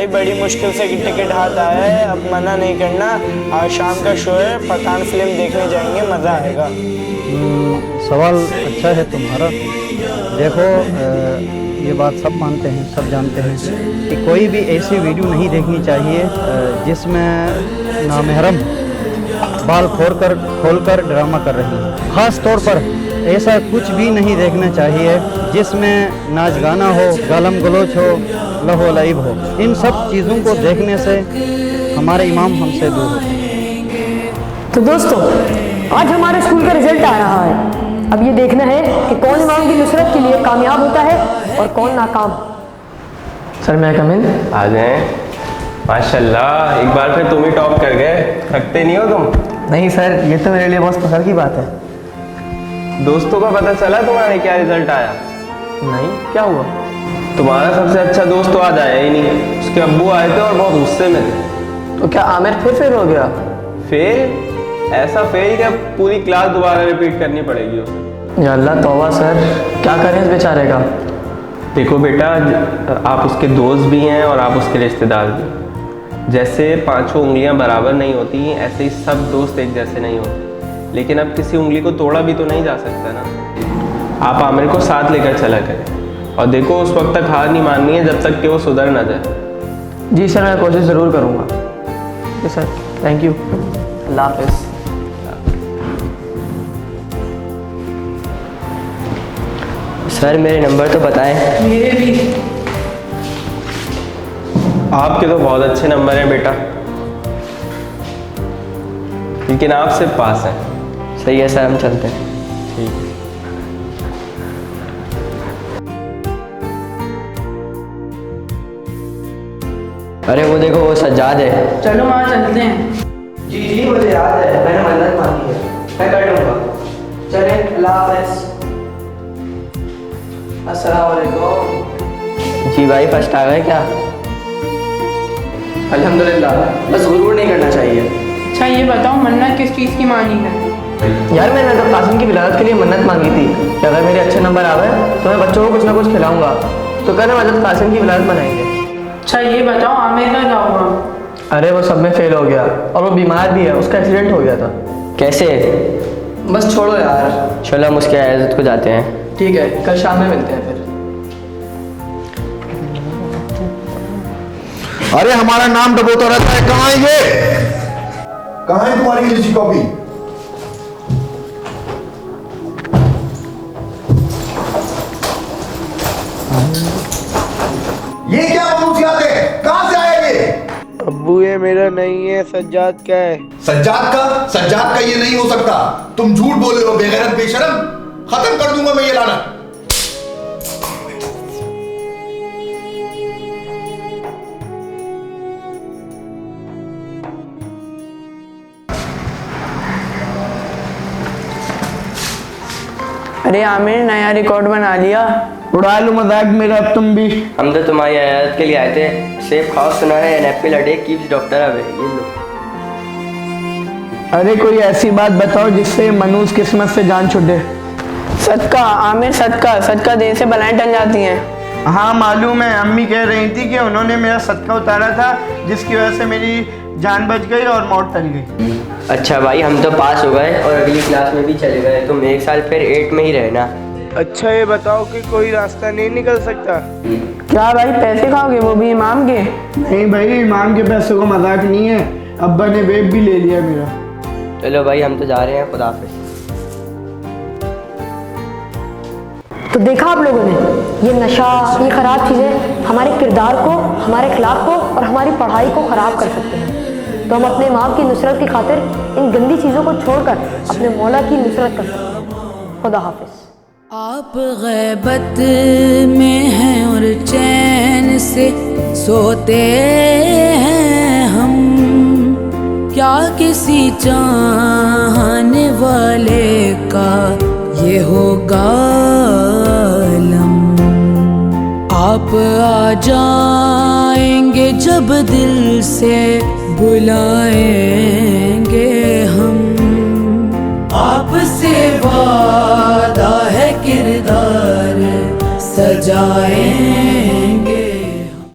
भाई बड़ी मुश्किल से टिकट हाथ आया है, अब मना नहीं करना। आज शाम का शो है, पठान फिल्म देखने जाएंगे, मज़ा आएगा। सवाल अच्छा है तुम्हारा। देखो ये बात सब मानते हैं, सब जानते हैं कि कोई भी ऐसी वीडियो नहीं देखनी चाहिए जिसमें नामहरम बाल खोलकर ड्रामा कर रही है। ख़ास तौर पर ऐसा कुछ भी नहीं देखना चाहिए जिसमें नाच गाना हो, गालम गलोच हो, लहो लाइब हो। इन सब चीज़ों को देखने से हमारे इमाम हमसे दूर होते हैं। तो दोस्तों, आज हमारे स्कूल का रिजल्ट आ रहा है। अब ये देखना है कि कौन इमाम की नुसरत के लिए कामयाब होता है और कौन नाकाम। सर मैं कम इन? आ जाएं। माशाल्लाह, एक बार फिर तुम ही टॉप कर गए। थकते नहीं हो तुम? नहीं सर, ये तो मेरे लिए बहुत फख्र की बात है। दोस्तों का पता चला तुम्हारे क्या रिजल्ट आया? नहीं, क्या हुआ? तुम्हारा सबसे अच्छा दोस्त तो आज आया ही नहीं। उसके अब्बू आए थे और बहुत गुस्से में थे। तो क्या आमिर फिर फेल हो गया? फेल? ऐसा फेल कि अब पूरी क्लास दोबारा रिपीट करनी पड़ेगी उसे। या अल्लाह तौबा सर, क्या करें इस बेचारे का? देखो बेटा, आप उसके दोस्त भी हैं और आप उसके रिश्तेदार भी। जैसे पांचों उंगलियां बराबर नहीं होती, ऐसे ही सब दोस्त एक जैसे नहीं होते। लेकिन अब किसी उंगली को तोड़ा भी तो नहीं जा सकता ना। आप आमिर को साथ लेकर चला करें और देखो, उस वक्त तक हार नहीं माननी है जब तक कि वो सुधर ना जाए। जी सर, मैं कोशिश ज़रूर करूँगा। जी सर, थैंक यू। अल्लाह हाफ़िज़। सर मेरे नंबर तो बताएं। मेरे भी। आपके तो बहुत अच्छे नंबर हैं बेटा, लेकिन आप सिर्फ पास हैं। सही है सर, हम चलते हैं। ठीक। अरे वो देखो, वो सज्जाद है। चलो वहाँ चलते हैं। जी मुझे याद है, मैंने मन्नत मांगी है, मैं कर लूँगा। चले, अल्लाह हाफ़िज़। अस्सलाम वालेकुम। जी भाई, फर्स्ट आ गए क्या? अल्हम्दुलिल्लाह, बस गुरूर नहीं करना चाहिए। अच्छा ये बताओ, मन्नत किस चीज़ की मांगी है? यार मैंने तो कासिम की विलादत के लिए मन्नत मांगी थी कि अगर मेरे अच्छे नंबर आ गए तो मैं बच्चों को कुछ ना कुछ खिलाऊंगा। तो कह रहे हज़रत कासिम की विलादत मनाएंगे। अच्छा ये बताओ, आमिर का क्या हुआ? अरे वो सब में फेल हो गया और वो बीमार भी है, उसका एक्सीडेंट हो गया था। कैसे? बस छोड़ो यार। चलो हम उसके इज़्ज़त को जाते हैं। ठीक है, कल शाम में मिलते हैं फिर। अरे हमारा नाम डबोता रहता है, कहाँ है ये? कहाँ है तुम्हारी इंग्लिश कॉपी? ये क्या मनुष्यात है? कहाँ से आया ये? अब्बू ये मेरा नहीं है, सज्जाद का है। सज्जाद का ये नहीं हो सकता। तुम झूठ बोल रहे हो, बेगैरत बेशरम। खत्म कर दूंगा मैं ये लाना। अरे आमिर, नया रिकॉर्ड बना लिया। उड़ा लो मजाक मेरा अब तुम भी। हम तो तुम्हारी इजाज़त के लिए आए थे। सेब खाओ, सुना है an apple a day keeps doctor away. ये लो। अरे कोई ऐसी बात बताओ जिससे मनुष्य किस्मत से जान छूटे। सदका आमिर, सदका देने से बलाएं टल जाती हैं। हाँ मालूम है, अम्मी कह रही थी कि उन्होंने मेरा सदका उतारा था, जिसकी वजह से मेरी जान बच गई और मौत टल गई। अच्छा भाई, हम तो पास हो गए और अगली क्लास में भी चले गए। तुम एक साल फिर 8 में ही रहना। अच्छा ये बताओ कि कोई रास्ता नहीं निकल सकता? क्या भाई, पैसे खाओगे, वो भी इमाम के? नहीं भाई, इमाम के पैसों का मजाक नहीं है। अब्बा ने वेब भी ले लिया मेरा। चलो भाई, हम तो जा रहे हैं। खुदा हाफिज़। तो देखा आप लोगों ने, ये नशा, ये ख़राब चीज़ें हमारे किरदार को, हमारे अखलाक को और हमारी पढ़ाई को ख़राब कर सकते हैं। तो हम अपने इमाम की नुसरत की खातिर इन गंदी चीज़ों को छोड़कर अपने मौला की नुसरत कर सकते हैं। खुदा हाफिज़। आप गैबत में हैं और चैन से सोते हैं हम, क्या किसी चाहने वाले का ये होगा आलम। आप आ जाएंगे जब दिल से बुलाएंगे हम, आपसे वादा है किरदार सजाएंगे।